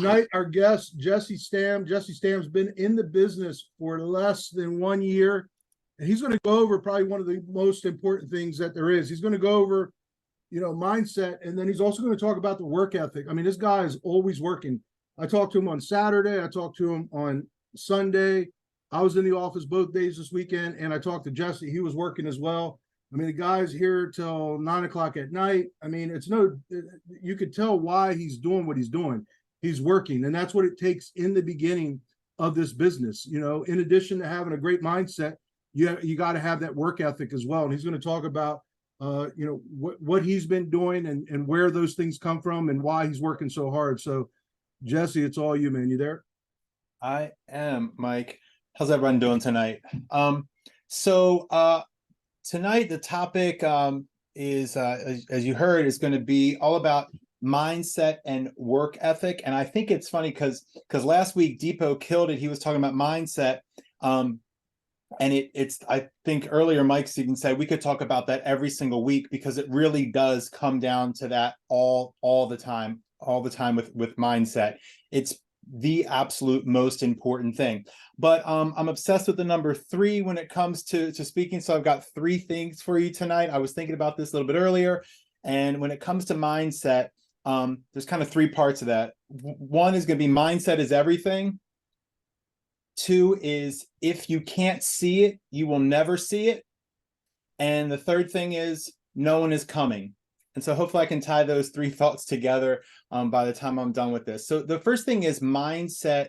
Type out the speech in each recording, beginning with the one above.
Tonight, our guest, Jesse Stamm. Jesse Stamm's been in the business for less than 1 year. And he's going to go over probably one of the most important things that there is. He's going to go over, mindset. And then he's also going to talk about the work ethic. I mean, this guy is always working. I talked to him on Saturday. I talked to him on Sunday. I was in the office both days this weekend, and I talked to Jesse. He was working as well. I mean, the guy's here till 9 o'clock at night. I mean, you could tell why he's doing what he's doing. He's working, and that's what it takes in the beginning of this business. In addition to having a great mindset, you got to have that work ethic as well. And he's going to talk about, what he's been doing and where those things come from and why he's working so hard. So, Jesse, it's all you, man. You there? I am, Mike. How's everyone doing tonight? Tonight the topic is, as you heard, is going to be all about mindset and work ethic. And I think it's funny because last week Depot killed it. He was talking about mindset. And it's I think earlier Mike even said we could talk about that every single week, because it really does come down to that all the time with mindset. It's the absolute most important thing. But I'm obsessed with the number 3 when it comes to speaking. So I've got 3 things for you tonight. I was thinking about this a little bit earlier. And when it comes to mindset, there's kind of 3 parts of that. 1 is going to be mindset is everything. 2 is if you can't see it, you will never see it. And the 3rd thing is no one is coming. And so hopefully I can tie those 3 thoughts together by the time I'm done with this. So the first thing is mindset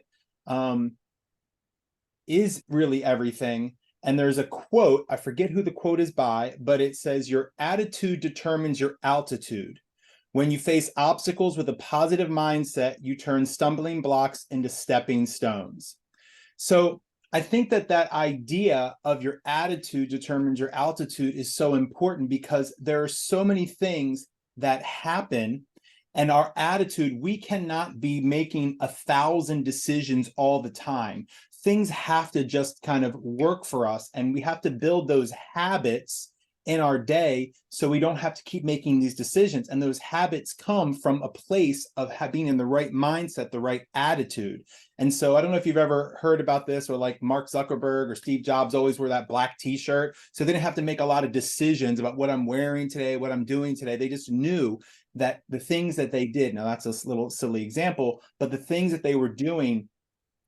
is really everything. And there's a quote, I forget who the quote is by, but it says, your attitude determines your altitude. When you face obstacles with a positive mindset, you turn stumbling blocks into stepping stones. So I think that idea of your attitude determines your altitude is so important, because there are so many things that happen, and our attitude, we cannot be making 1,000 decisions all the time. Things have to just kind of work for us, and we have to build those habits in our day so we don't have to keep making these decisions. And those habits come from a place of being in the right mindset, the right attitude. And so I don't know if you've ever heard about this, or like Mark Zuckerberg or Steve Jobs always wear that black t-shirt. So they didn't have to make a lot of decisions about what I'm wearing today, what I'm doing today. They just knew that the things that they did, now that's a little silly example, but the things that they were doing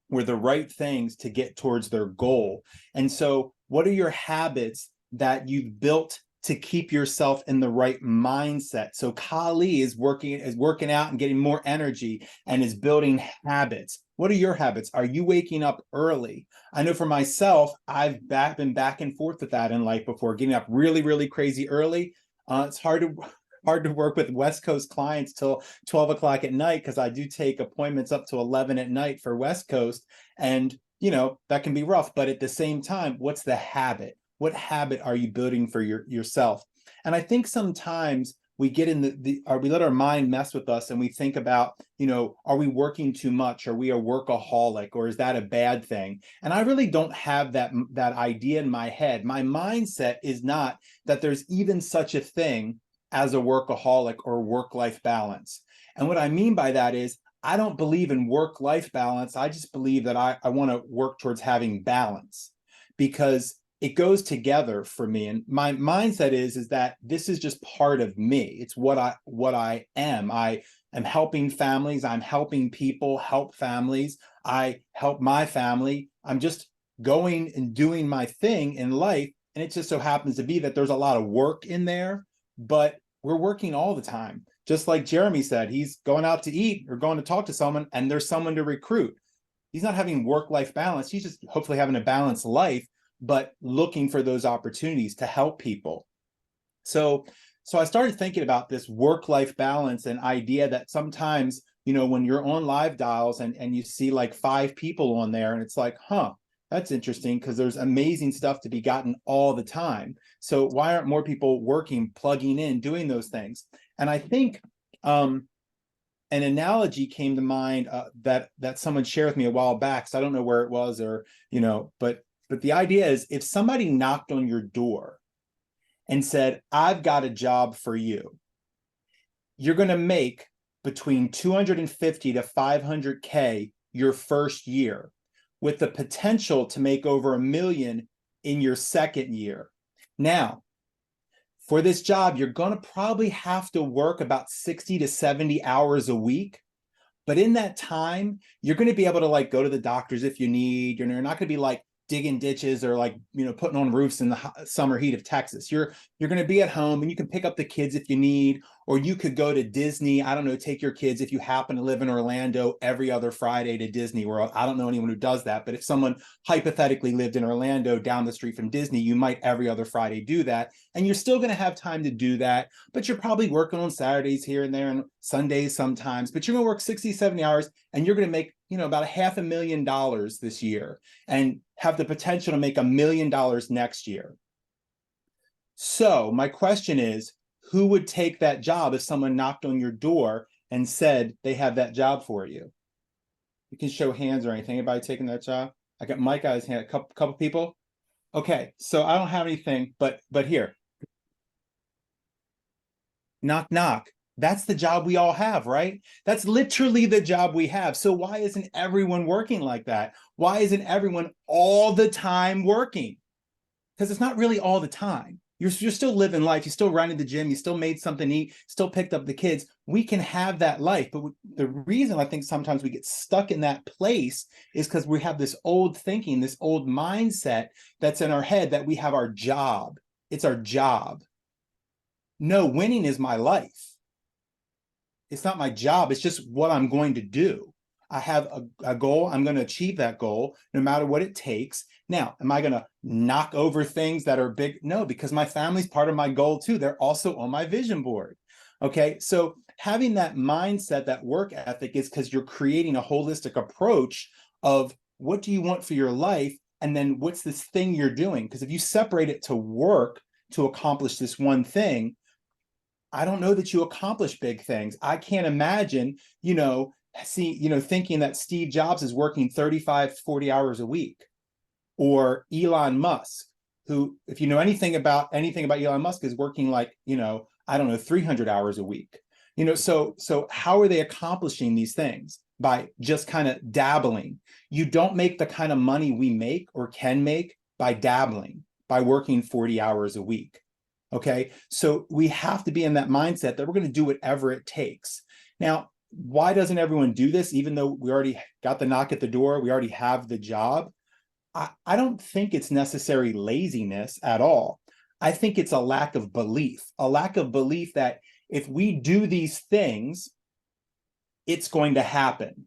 were the right things to get towards their goal. And so what are your habits that you've built to keep yourself in the right mindset? So Kali is working out and getting more energy and is building habits. What are your habits? Are you waking up early? I know for myself, I've been back and forth with that in life before, getting up really, really crazy early. It's hard to work with West Coast clients till 12 o'clock at night, because I do take appointments up to 11 at night for West Coast. And, that can be rough. But at the same time, what's the habit? What habit are you building for yourself? And I think sometimes we get in we let our mind mess with us, and we think about, are we working too much? Are we a workaholic, or is that a bad thing? And I really don't have that idea in my head. My mindset is not that there's even such a thing as a workaholic or work-life balance. And what I mean by that is, I don't believe in work-life balance. I just believe that I want to work towards having balance, because it goes together for me. And my mindset is that this is just part of me. It's what I am. I am helping families. I'm helping people help families. I help my family. I'm just going and doing my thing in life. And it just so happens to be that there's a lot of work in there, but we're working all the time. Just like Jeremy said, he's going out to eat or going to talk to someone, and there's someone to recruit. He's not having work-life balance. He's just hopefully having a balanced life, but looking for those opportunities to help people. So I started thinking about this work-life balance and idea that sometimes, when you're on live dials and you see like 5 people on there, and it's like, that's interesting, because there's amazing stuff to be gotten all the time. So why aren't more people working, plugging in, doing those things? And I think an analogy came to mind that someone shared with me a while back. So I don't know where it was, or, but the idea is, if somebody knocked on your door and said, I've got a job for you, you're going to make between 250 to 500K your first year, with the potential to make over $1 million in your second year. Now, for this job, you're going to probably have to work about 60 to 70 hours a week. But in that time, you're going to be able to like go to the doctors if you need. You're not going to be like digging ditches or like, putting on roofs in the summer heat of Texas. You're going to be at home and you can pick up the kids if you need, or you could go to Disney. I don't know, take your kids if you happen to live in Orlando every other Friday to Disney World. I don't know anyone who does that, but if someone hypothetically lived in Orlando down the street from Disney, you might every other Friday do that. And you're still going to have time to do that, but you're probably working on Saturdays here and there and Sundays sometimes, but you're going to work 60, 70 hours and you're going to make, about $500,000 this year and have the potential to make $1 million next year. So my question is, who would take that job if someone knocked on your door and said they have that job for you? You can show hands or anything. Anybody taking that job? I got Mike out his hand, a couple people. Okay, so I don't have anything, but here. Knock, knock. That's the job we all have, right? That's literally the job we have. So why isn't everyone working like that? Why isn't everyone all the time working? Because it's not really all the time. You're still living life. You still ran to the gym. You still made something to eat, still picked up the kids. We can have that life. But the reason I think sometimes we get stuck in that place is because we have this old thinking, this old mindset that's in our head that we have our job. It's our job. No, winning is my life. It's not my job. It's just what I'm going to do. I have a goal. I'm going to achieve that goal no matter what it takes. Now, am I going to knock over things that are big? No, because my family's part of my goal too. They're also on my vision board. Okay. So having that mindset, that work ethic is because you're creating a holistic approach of what do you want for your life? And then what's this thing you're doing? Because if you separate it to work to accomplish this one thing, I don't know that you accomplish big things. I can't imagine, thinking that Steve Jobs is working 35, 40 hours a week, or Elon Musk, who, if you know anything about Elon Musk, is working like, 300 hours a week. So how are they accomplishing these things? By just kind of dabbling. You don't make the kind of money we make or can make by dabbling, by working 40 hours a week. Okay, so we have to be in that mindset that we're going to do whatever it takes. Now, why doesn't everyone do this? Even though we already got the knock at the door, we already have the job. I don't think it's necessary laziness at all. I think it's a lack of belief that if we do these things, it's going to happen.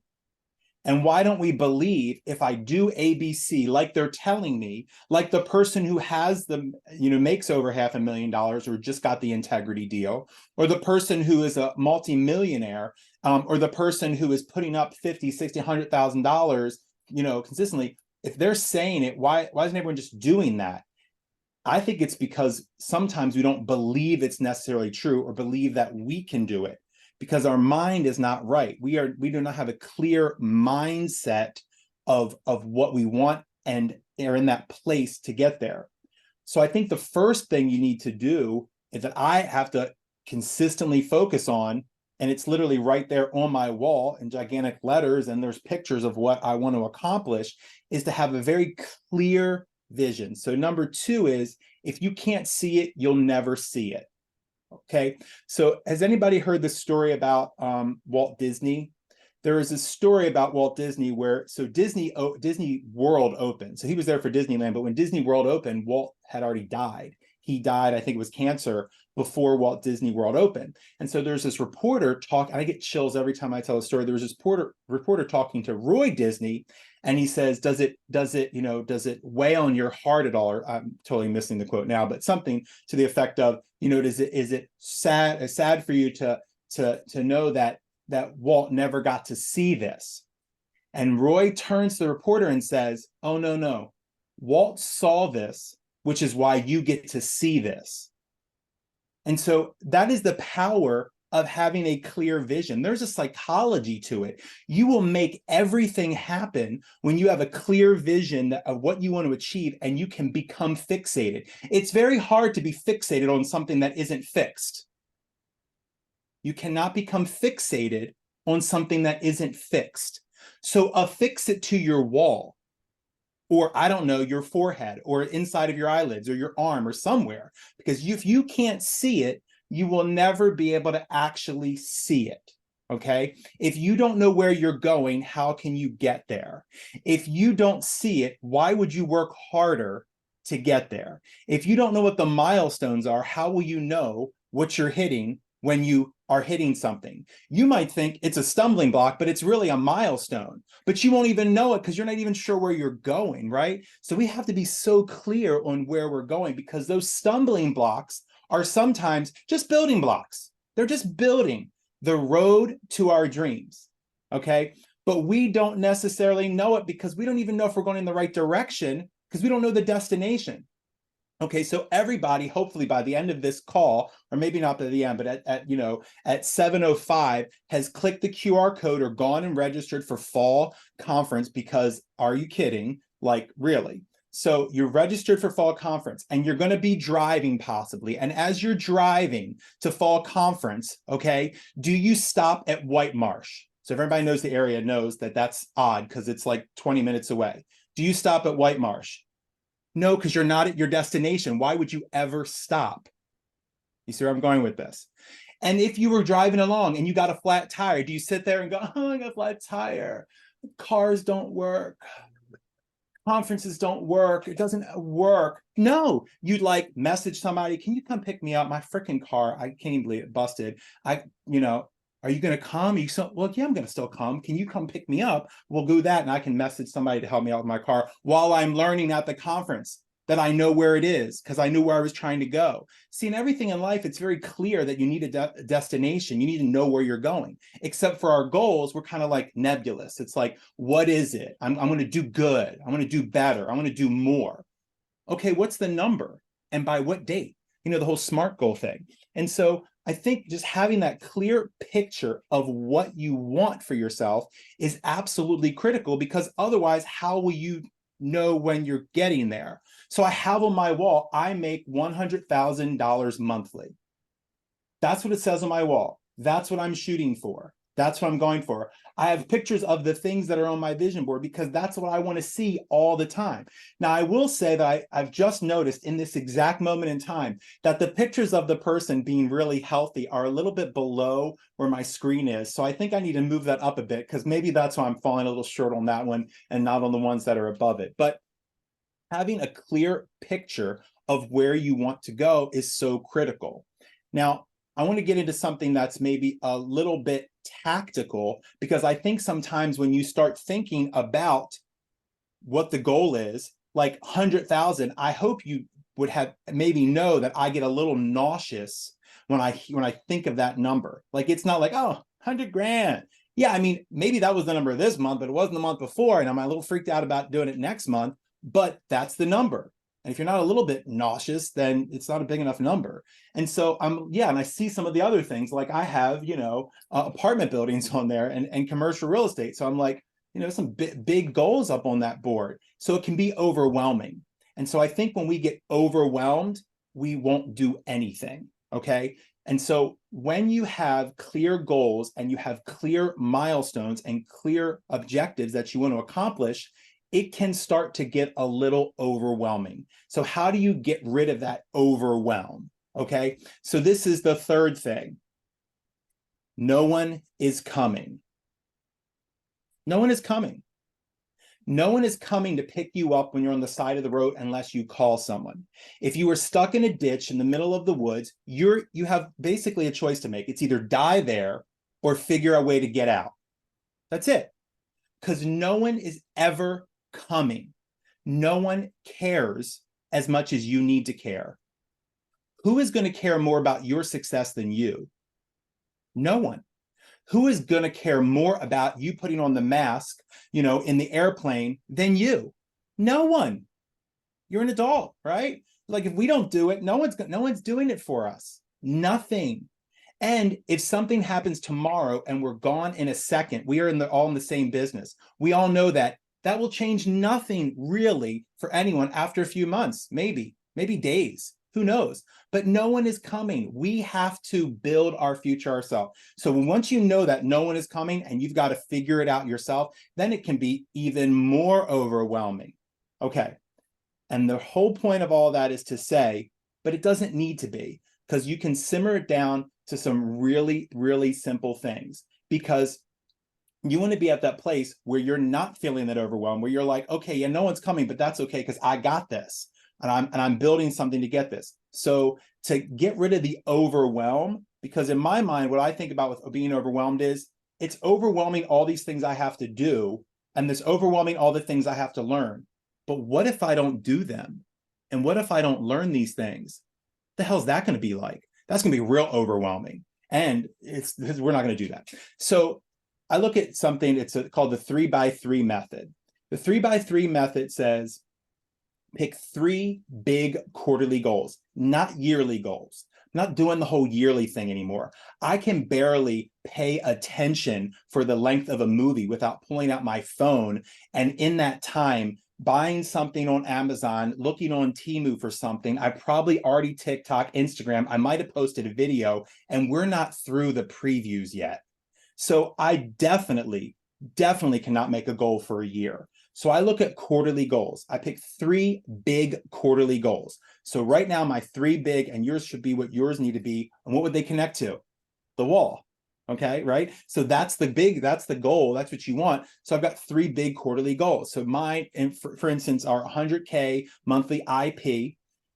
And why don't we believe if I do ABC, like they're telling me, like the person who has makes over $500,000 or just got the integrity deal, or the person who is a multimillionaire, or the person who is putting up $50,000, $60,000, $100,000, consistently, if they're saying it, why isn't everyone just doing that? I think it's because sometimes we don't believe it's necessarily true or believe that we can do it, because our mind is not right. We do not have a clear mindset of what we want and are in that place to get there. So I think the first thing you need to do is that I have to consistently focus on, and it's literally right there on my wall in gigantic letters, and there's pictures of what I want to accomplish, is to have a very clear vision. So number 2 is, if you can't see it, you'll never see it. Okay, so has anybody heard the story about Walt Disney? There is a story about Walt Disney where, Disney World opened. So he was there for Disneyland, but when Disney World opened, Walt had already died. He died, I think it was cancer, before Walt Disney World opened. And so there's this reporter talk, and I get chills every time I tell a story. There was this reporter talking to Roy Disney, and he says, does it weigh on your heart at all? Or I'm totally missing the quote now, but something to the effect of, is it sad for you to know that Walt never got to see this? And Roy turns to the reporter and says, oh, no, Walt saw this, which is why you get to see this. And so that is the power of having a clear vision. There's a psychology to it. You will make everything happen when you have a clear vision of what you want to achieve, and you can become fixated. It's very hard to be fixated on something that isn't fixed. You cannot become fixated on something that isn't fixed. So affix it to your wall, or I don't know, your forehead, or inside of your eyelids, or your arm, or somewhere. Because if you can't see it, you will never be able to actually see it. Okay? If you don't know where you're going, how can you get there? If you don't see it, why would you work harder to get there? If you don't know what the milestones are, how will you know what you're hitting when you are hitting something? You might think it's a stumbling block, but it's really a milestone, but you won't even know it because you're not even sure where you're going, right? So we have to be so clear on where we're going, because those stumbling blocks are sometimes just building blocks. They're just building the road to our dreams, okay? But we don't necessarily know it because we don't even know if we're going in the right direction, because we don't know the destination. Okay, so everybody, hopefully by the end of this call, or maybe not by the end, but at 7:05 has clicked the QR code or gone and registered for fall conference, because are you kidding? Like, really? So you're registered for fall conference, and you're going to be driving possibly. And as you're driving to fall conference, okay, do you stop at White Marsh? So if everybody knows the area, knows that that's odd because it's like 20 minutes away. Do you stop at White Marsh? No, because you're not at your destination. Why would you ever stop? You see where I'm going with this? And if you were driving along and you got a flat tire, do you sit there and go, oh, I got a flat tire. Cars don't work. Conferences don't work. It doesn't work. No, you'd like message somebody, can you come pick me up? My freaking car, I can't even believe it, busted. Are you going to come? Well, yeah, I'm going to still come. Can you come pick me up? We'll do that. And I can message somebody to help me out with my car while I'm learning at the conference that I know where it is, because I knew where I was trying to go. See, in everything in life, it's very clear that you need a destination. You need to know where you're going. Except for our goals, we're kind of like nebulous. It's like, what is it? I'm going to do good. I'm going to do better. I'm going to do more. Okay, what's the number? And by what date? The whole SMART goal thing. And so I think just having that clear picture of what you want for yourself is absolutely critical, because otherwise, how will you know when you're getting there? So I have on my wall, I make $100,000 monthly. That's what it says on my wall. That's what I'm shooting for. That's what I'm going for. I have pictures of the things that are on my vision board because that's what I want to see all the time. Now, I will say that I've just noticed in this exact moment in time that the pictures of the person being really healthy are a little bit below where my screen is. So I think I need to move that up a bit, because maybe that's why I'm falling a little short on that one and not on the ones that are above it. But having a clear picture of where you want to go is so critical. Now, I want to get into something that's maybe a little bit tactical, because I think sometimes when you start thinking about what the goal is, like 100,000, I hope you would have maybe know that I get a little nauseous when I think of that number. Like, it's not like, oh, 100 grand. Yeah, I mean, maybe that was the number this month, but it wasn't the month before, and I'm a little freaked out about doing it next month, but that's the number. And if you're not a little bit nauseous, then it's not a big enough number. And so and I see some of the other things, like I have, apartment buildings on there and commercial real estate. So I'm like, some big goals up on that board. So it can be overwhelming. And so I think when we get overwhelmed, we won't do anything. Okay. And so when you have clear goals and you have clear milestones and clear objectives that you want to accomplish, it can start to get a little overwhelming. So how do you get rid of that overwhelm? Okay, so this is the third thing. No one is coming. No one is coming. No one is coming to pick you up when you're on the side of the road unless you call someone. If you were stuck in a ditch in the middle of the woods, you have basically a choice to make. It's either die there or figure a way to get out. That's it. Because no one is ever coming. No one cares as much as you need to care. Who is going to care more about your success than you? No one. Who is going to care more about you putting on the mask, in the airplane than you? No one. You're an adult, right? Like, if we don't do it, no one's doing it for us. Nothing. And if something happens tomorrow and we're gone in a second, we are all in the same business. We all know that will change nothing really for anyone after a few months, maybe days. Who knows? But no one is coming. We have to build our future ourselves. So once you know that no one is coming and you've got to figure it out yourself, then it can be even more overwhelming. Okay. And the whole point of all that is to say, but it doesn't need to be, because you can simmer it down to some really, really simple things, because you want to be at that place where you're not feeling that overwhelmed, where you're like, okay, yeah, no one's coming, but that's okay, because I got this. And I'm building something to get this. So to get rid of the overwhelm, because in my mind, what I think about with being overwhelmed is it's overwhelming all these things I have to do, and this overwhelming all the things I have to learn. But what if I don't do them? And what if I don't learn these things? The hell's that going to be like? That's going to be real overwhelming. And we're not going to do that. So I look at something, it's called the 3x3 method. The 3x3 method says, pick 3 big quarterly goals, not yearly goals. I'm not doing the whole yearly thing anymore. I can barely pay attention for the length of a movie without pulling out my phone, and in that time, buying something on Amazon, looking on Temu for something. I probably already TikTok, Instagram. I might have posted a video, and we're not through the previews yet. So I definitely cannot make a goal for a year. So I look at quarterly goals. I pick 3 big quarterly goals. So right now, my 3 big, and yours should be what yours need to be. And what would they connect to? The wall. Okay, right? So that's the goal. That's what you want. So I've got 3 big quarterly goals. So mine, and for instance, are 100K monthly IP.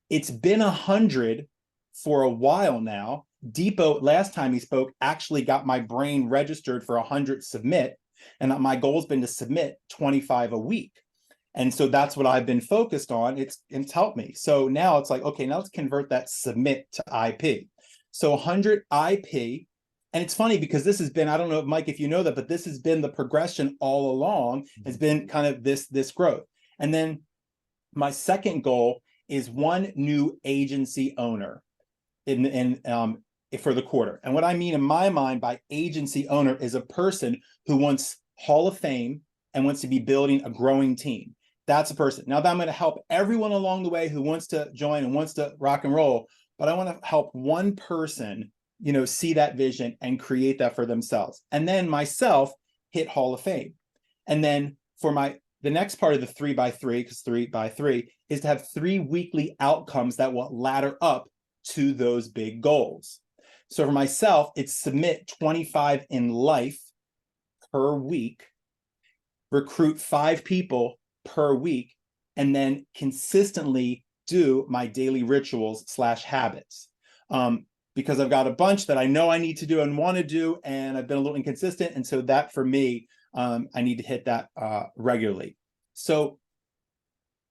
It's been 100 for a while now. Depot, last time he spoke, actually got my brain registered for 100 submit. And my goal's been to submit 25 a week. And so that's what I've been focused on. It's helped me. So now it's like, okay, now let's convert that submit to IP. So 100 IP. And it's funny because this has been, I don't know, Mike, if you know that, but this has been the progression all along, has been kind of this growth. And then my second goal is 1 new agency owner for the quarter. And what I mean in my mind by agency owner is a person who wants Hall of Fame and wants to be building a growing team. That's a person. Now, I'm going to help everyone along the way who wants to join and wants to rock and roll, but I want to help one person, see that vision and create that for themselves. And then myself hit Hall of Fame. And then for the next part of the 3x3, because 3x3 is to have 3 weekly outcomes that will ladder up to those big goals. So for myself, it's submit 25 in life per week, recruit 5 people per week, and then consistently do my daily rituals / habits. Because I've got a bunch that I know I need to do and want to do, and I've been a little inconsistent. And so that for me, I need to hit that regularly. So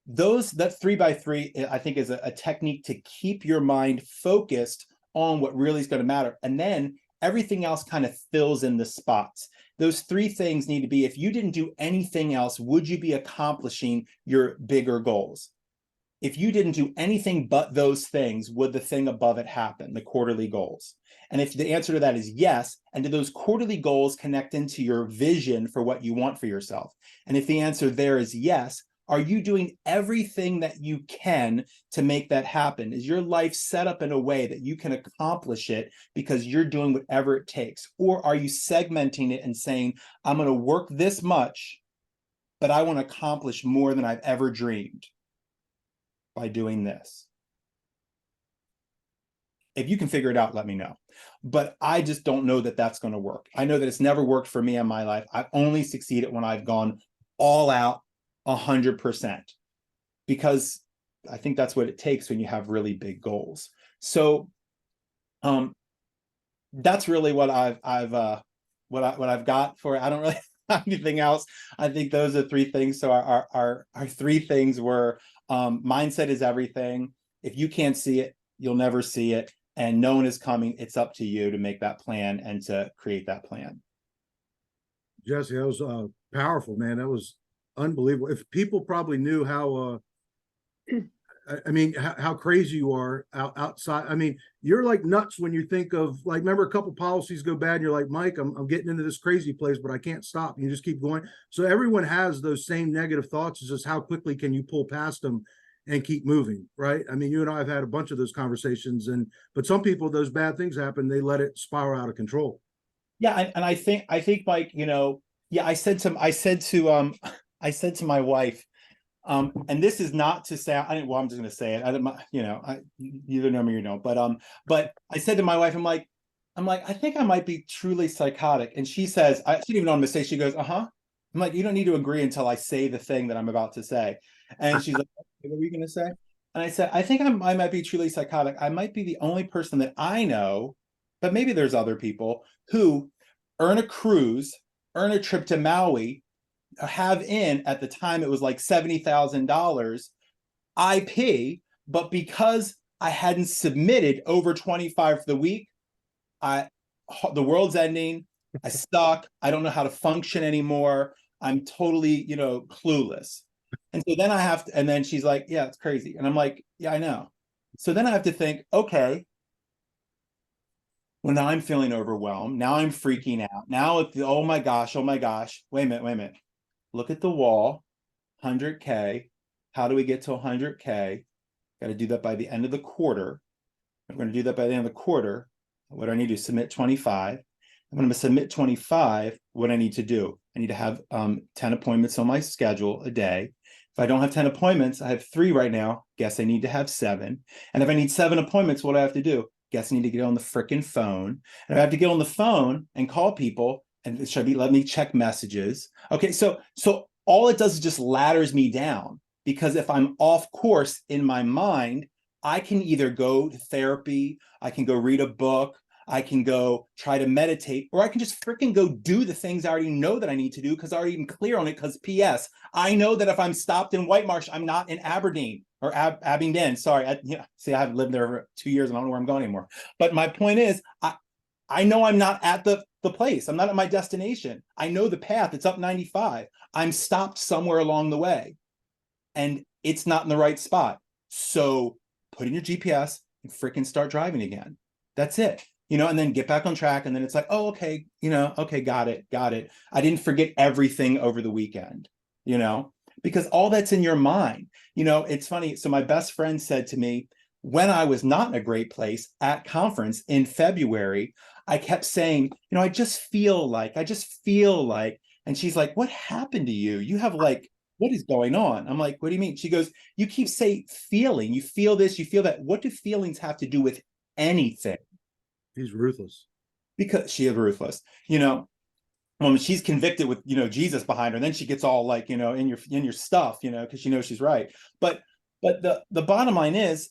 that 3x3, I think, is a technique to keep your mind focused on what really is going to matter. And then everything else kind of fills in the spots. Those 3 things need to be, if you didn't do anything else, would you be accomplishing your bigger goals? If you didn't do anything but those things, would the thing above it happen, the quarterly goals? And if the answer to that is yes, and do those quarterly goals connect into your vision for what you want for yourself? And if the answer there is yes, are you doing everything that you can to make that happen? Is your life set up in a way that you can accomplish it because you're doing whatever it takes? Or are you segmenting it and saying, I'm going to work this much, but I want to accomplish more than I've ever dreamed by doing this? If you can figure it out, let me know. But I just don't know that that's going to work. I know that it's never worked for me in my life. I've only succeeded when I've gone all out 100%, because I think that's what it takes when you have really big goals. So that's really what I've got for it. I don't really have anything else. I think those are 3 things. So our 3 things were mindset is everything. If you can't see it, you'll never see it. And no one is coming. It's up to you to make that plan and to create that plan. Jesse, that was powerful, man. That was unbelievable. If people probably knew how how crazy you are outside. I mean, you're like nuts when you think of, like, remember a couple policies go bad and you're like, Mike, I'm getting into this crazy place, but I can't stop. You just keep going. So everyone has those same negative thoughts. It's just how quickly can you pull past them? and keep moving, right? I mean, you and I have had a bunch of those conversations, but some people, those bad things happen, they let it spiral out of control. Yeah, and I think like, yeah, I said to my wife, and this is not to say, well, I'm just going to say it. I don't, you either know me or you don't, but I said to my wife, I'm like, I think I might be truly psychotic. And she says, she didn't even know what to say. She goes, uh-huh. I'm like, you don't need to agree until I say the thing that I'm about to say. And she's like, okay, what were you going to say? And I said, I think I might be truly psychotic. I might be the only person that I know, but maybe there's other people who earn a cruise, earn a trip to Maui, have in at the time it was like $70,000 IP, but because I hadn't submitted over 25 for the week, the world's ending. I suck. I don't know how to function anymore. I'm totally, clueless. And so then I have to, and then she's like, yeah, it's crazy. And I'm like, yeah, I know. So then I have to think, okay, well, now I'm feeling overwhelmed. Now I'm freaking out. Now, oh my gosh, oh my gosh. Wait a minute. Look at the wall, 100K. How do we get to 100K? Got to do that by the end of the quarter. I'm going to do that by the end of the quarter. What I need to submit 25. I'm going to submit 25. What I need to do, I need to have 10 appointments on my schedule a day. If I don't have 10 appointments, I have 3 right now. Guess I need to have 7. And if I need 7 appointments, what do I have to do? Guess I need to get on the freaking phone. And I have to get on the phone and call people. And let me check messages. Okay, so all it does is just ladders me down, because if I'm off course in my mind, I can either go to therapy, I can go read a book, I can go try to meditate, or I can just freaking go do the things I already know that I need to do because I already am clear on it. Because P.S., I know that if I'm stopped in White Marsh, I'm not in Aberdeen or Abingdon. Sorry, I haven't lived there for 2 years and I don't know where I'm going anymore. But my point is, I know I'm not at the place. I'm not at my destination. I know the path. It's up 95. I'm stopped somewhere along the way, and it's not in the right spot. So put in your GPS and freaking start driving again. That's it. And then get back on track. And then it's like, oh, okay, okay, got it. I didn't forget everything over the weekend, because all that's in your mind. It's funny. So my best friend said to me, when I was not in a great place at conference in February, I kept saying, I just feel like, and she's like, what happened to you? You have like, what is going on? I'm like, what do you mean? She goes, you keep saying feeling, you feel this, you feel that. What do feelings have to do with anything? He's ruthless. Because she is ruthless. When she's convicted with, Jesus behind her, then she gets all like, in your stuff, because she knows she's right. But the bottom line is,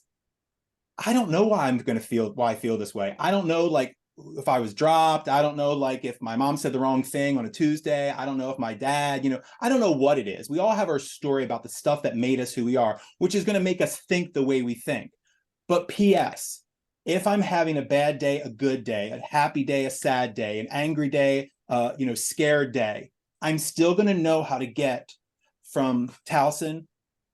I don't know why I feel this way. I don't know, like, if I was dropped. I don't know, like, if my mom said the wrong thing on a Tuesday. I don't know if my dad, I don't know what it is. We all have our story about the stuff that made us who we are, which is going to make us think the way we think. But P.S., if I'm having a bad day, a good day, a happy day, a sad day, an angry day, scared day, I'm still going to know how to get from Towson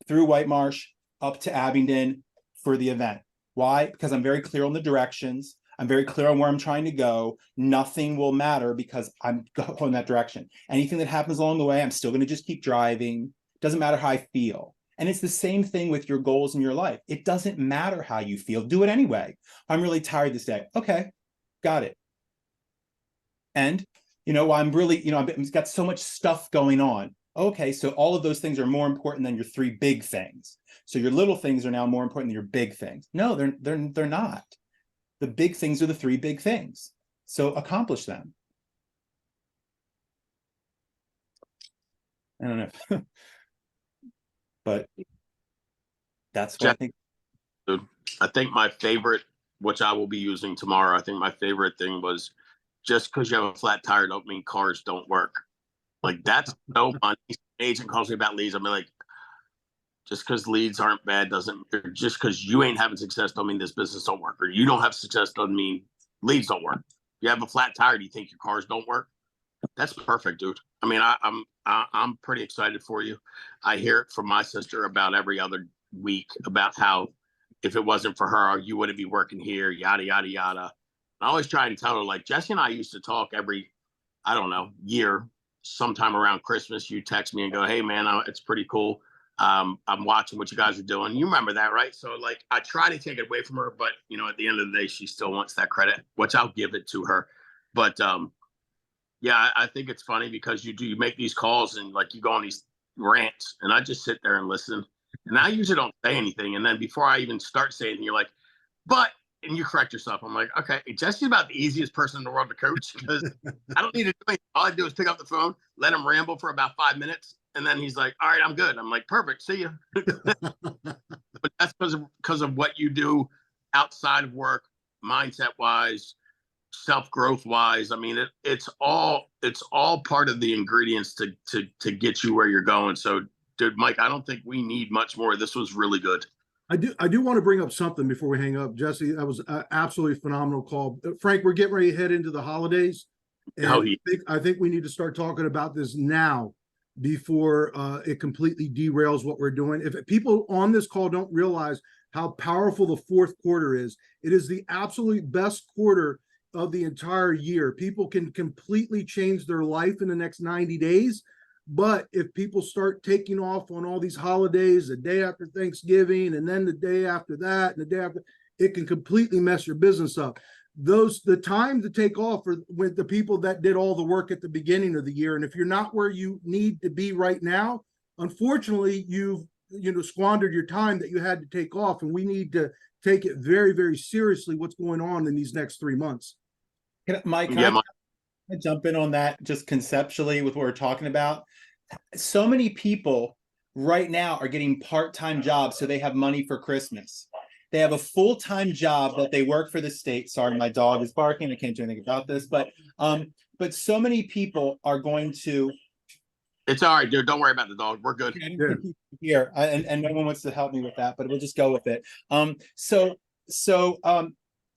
through White Marsh up to Abingdon for the event. Why? Because I'm very clear on the directions. I'm very clear on where I'm trying to go. Nothing will matter because I'm going that direction. Anything that happens along the way, I'm still going to just keep driving. Doesn't matter how I feel. And it's the same thing with your goals in your life. It doesn't matter how you feel. Do it anyway. I'm really tired this day. Okay, got it. And, I'm really, I've got so much stuff going on. Okay, so all of those things are more important than your 3 big things. So your little things are now more important than your big things. No, they're not. The big things are the 3 big things. So accomplish them. I don't know. But that's what I think. Dude, I think my favorite, which I will be using tomorrow, I think my favorite thing was, just because you have a flat tire don't mean cars don't work. Like, that's no fun. Agent calls me about leads. I'm like, just because leads aren't bad doesn't, just because you ain't having success don't mean this business don't work, or you don't have success doesn't mean leads don't work. You have a flat tire, do you think your cars don't work? That's perfect, dude. I mean, I'm pretty excited for you. I hear it from my sister about every other week about how if it wasn't for her, you wouldn't be working here, yada, yada, yada. I always try and tell her, like, Jesse and I used to talk every, I don't know, year, sometime around Christmas. You text me and go, hey, man, it's pretty cool. I'm watching what you guys are doing. You remember that, right? So like, I try to take it away from her, but you know, at the end of the day, she still wants that credit, which I'll give it to her. But yeah, I think it's funny because you make these calls and like you go on these rants, and I just sit there and listen. And I usually don't say anything. And then before I even start saying anything, you're like, but, and you correct yourself. I'm like, okay, Jesse's about the easiest person in the world to coach because I don't need to do anything. All I do is pick up the phone, let him ramble for about 5 minutes. And then he's like, all right, I'm good. I'm like, perfect. See you. But that's because of what you do outside of work, mindset wise, self-growth wise. I mean, it's all part of the ingredients to get you where you're going. So dude, Mike, I don't think we need much more. This was really good. I do want to bring up something before we hang up, Jesse. That was an absolutely phenomenal call. Frank, we're getting ready to head into the holidays. And I think we need to start talking about this now before it completely derails what we're doing. If people on this call don't realize how powerful the fourth quarter is, it is the absolute best quarter of the entire year. People can completely change their life in the next 90 days. But if people start taking off on all these holidays, the day after Thanksgiving, and then the day after that, and the day after, it can completely mess your business up. The time to take off are with the people that did all the work at the beginning of the year. And if you're not where you need to be right now, unfortunately, you've squandered your time that you had to take off. And we need to take it very, very seriously what's going on in these next 3 months. Mike, can I jump in on that just conceptually with what we're talking about? So many people right now are getting part-time jobs so they have money for Christmas. They have a full-time job that they work for the state. Sorry, my dog is barking. I can't do anything about this, but so many people are going to. It's all right, dude. Don't worry about the dog. We're good. Here, and no one wants to help me with that, but we'll just go with it.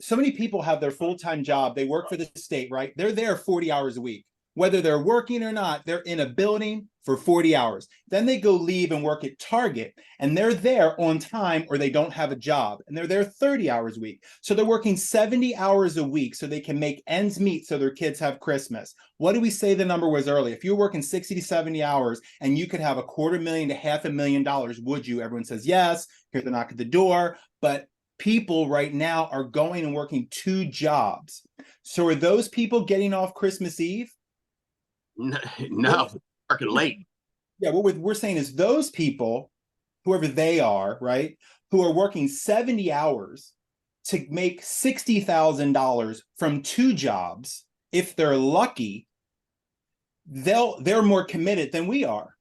So many people have their full-time job. They work for the state, right? They're there 40 hours a week. Whether they're working or not, they're in a building for 40 hours. Then they go leave and work at Target, and they're there on time, or they don't have a job, and they're there 30 hours a week. So they're working 70 hours a week so they can make ends meet so their kids have Christmas. What did we say the number was earlier? If you're working 60 to 70 hours and you could have $250,000 to $500,000, would you? Everyone says yes. Here's the knock at the door. But people right now are going and working 2 jobs. So are those people getting off Christmas Eve? No, working late. Yeah, what we're saying is those people, whoever they are, right, who are working 70 hours to make $60,000 from 2 jobs, if they're lucky, they're more committed than we are.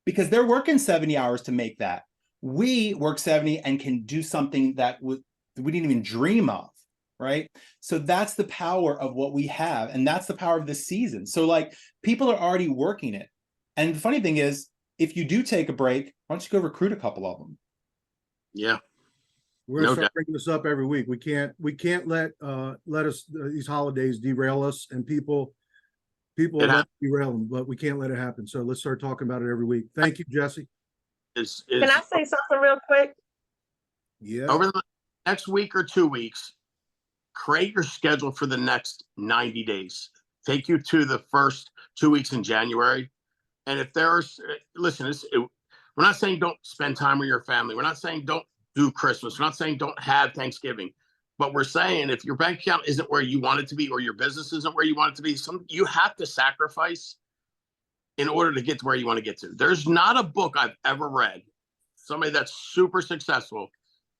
Because they're working 70 hours to make that. We work 70 and can do something that we didn't even dream of. Right. So that's the power of what we have. And that's the power of this season. So like people are already working it. And the funny thing is, if you do take a break, why don't you go recruit a couple of them? Yeah. We're gonna start bringing this up every week. We can't let us these holidays derail us, and people derail them, but we can't let it happen. So let's start talking about it every week. Thank you, Jesse. Can I say something real quick? Yeah. Over the next week or 2 weeks, create your schedule for the next 90 days. Take you to the first 2 weeks in January. And if there's, listen, we're not saying don't spend time with your family. We're not saying don't do Christmas. We're not saying don't have Thanksgiving. But we're saying if your bank account isn't where you want it to be, or your business isn't where you want it to be, you have to sacrifice in order to get to where you want to get to. There's not a book I've ever read, somebody that's super successful,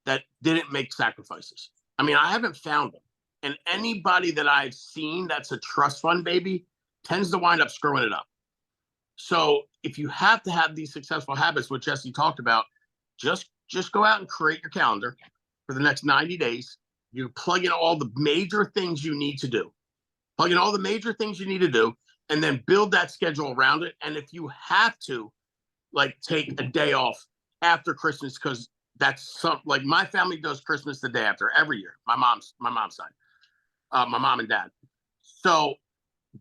that didn't make sacrifices. I mean, I haven't found them. And anybody that I've seen that's a trust fund baby tends to wind up screwing it up. So if you have to have these successful habits, what Jesse talked about, just go out and create your calendar for the next 90 days. You plug in all the major things you need to do. Plug in all the major things you need to do, and then build that schedule around it. And if you have to, like, take a day off after Christmas, because that's like my family does Christmas the day after every year. My mom's side, my mom and dad. So,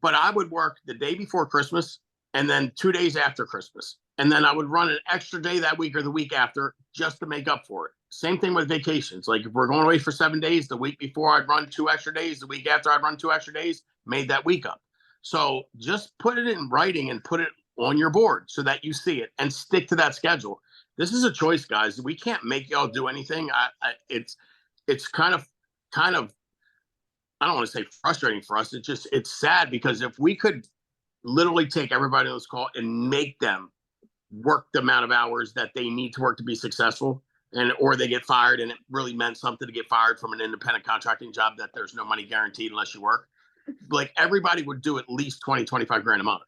but I would work the day before Christmas and then 2 days after Christmas. And then I would run an extra day that week or the week after just to make up for it. Same thing with vacations. Like if we're going away for 7 days, the week before I'd run 2 extra days. The week after I'd run 2 extra days, made that week up. So just put it in writing and put it on your board so that you see it and stick to that schedule. This is a choice, guys. We can't make y'all do anything. It's kind of, I don't want to say frustrating for us. It's sad because if we could literally take everybody on this call and make them work the amount of hours that they need to work to be successful, or they get fired and it really meant something to get fired from an independent contracting job that there's no money guaranteed unless you work, like everybody would do at least 20, 25 grand a month.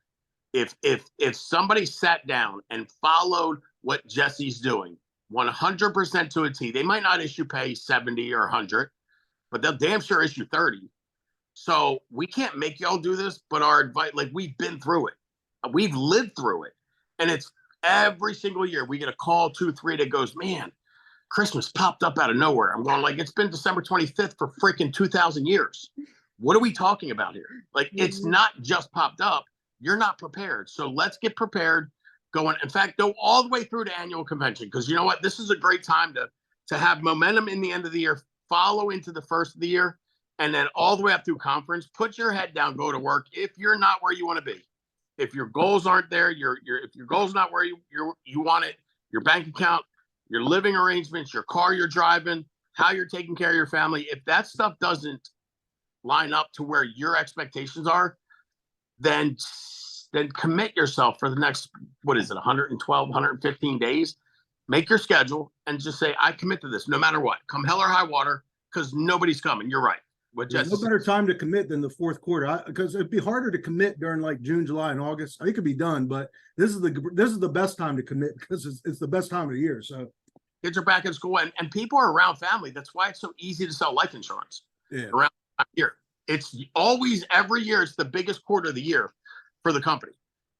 If somebody sat down and followed what Jesse's doing 100% to a T, they might not issue pay 70 or 100, but they'll damn sure issue 30. So we can't make y'all do this, but our advice, like, we've been through it. We've lived through it. And it's every single year we get a call, 2, 3 that goes, man, Christmas popped up out of nowhere. I'm going, like, it's been December 25th for freaking 2,000 years. What are we talking about here? Like, it's not just popped up. You're not prepared. So let's get prepared going. In fact, go all the way through to annual convention, because you know what? This is a great time to have momentum in the end of the year, follow into the first of the year, and then all the way up through conference. Put your head down, go to work. If you're not where you want to be, if your goals aren't there, if your goals not where you want it, your bank account, your living arrangements, your car you're driving, how you're taking care of your family, if that stuff doesn't line up to where your expectations are, then commit yourself for the next, 112, 115 days. Make your schedule and just say, I commit to this no matter what, come hell or high water, because nobody's coming. You're right. There's no better time to commit than the fourth quarter, because it'd be harder to commit during like June, July, and August. I think it could be done, but this is the best time to commit because it's the best time of the year. So kids are back in school and people are around family. That's why it's so easy to sell life insurance around here. It's always, every year, it's the biggest quarter of the year for the company.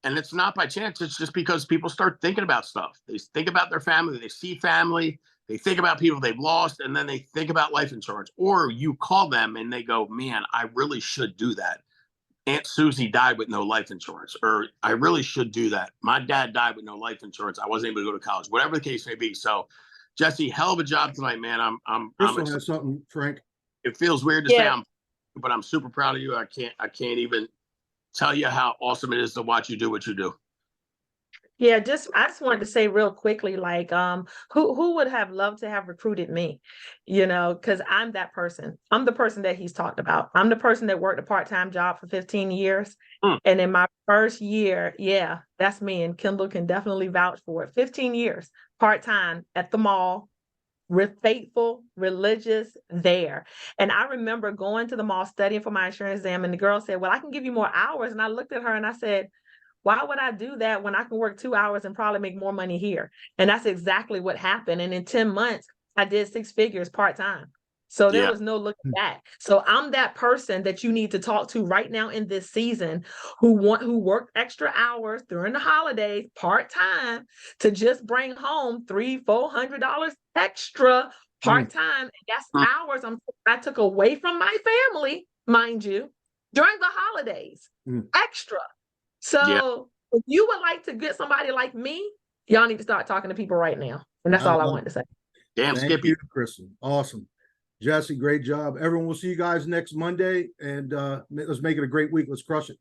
And it's not by chance. It's just because people start thinking about stuff. They think about their family. They see family. They think about people they've lost, and then they think about life insurance. Or you call them and they go, man, I really should do that. Aunt Susie died with no life insurance. Or I really should do that. My dad died with no life insurance. I wasn't able to go to college, whatever the case may be. So, Jesse, hell of a job tonight, man. Crystal has something, Frank. It feels weird to say but I'm super proud of you. I can't even tell you how awesome it is to watch you do what you do. Yeah, I just wanted to say real quickly, like, who would have loved to have recruited me, because I'm that person. I'm the person that he's talked about. I'm the person that worked a part-time job for 15 years. And in my first year, that's me. And Kendall can definitely vouch for it. 15 years, part-time at the mall, faithful, religious there. And I remember going to the mall studying for my insurance exam. And the girl said, well, I can give you more hours. And I looked at her and I said, why would I do that when I can work 2 hours and probably make more money here? And that's exactly what happened. And in 10 months, I did 6 figures part-time. So there was no looking back. So I'm that person that you need to talk to right now in this season who worked extra hours during the holidays part-time to just bring home $300-400 extra part-time. And that's hours I took away from my family, mind you, during the holidays, extra. So if you would like to get somebody like me, y'all need to start talking to people right now. And that's all I wanted to say. Damn, Thank Skippy. you, Crystal. Awesome. Jesse, great job. Everyone, we'll see you guys next Monday, and let's make it a great week. Let's crush it.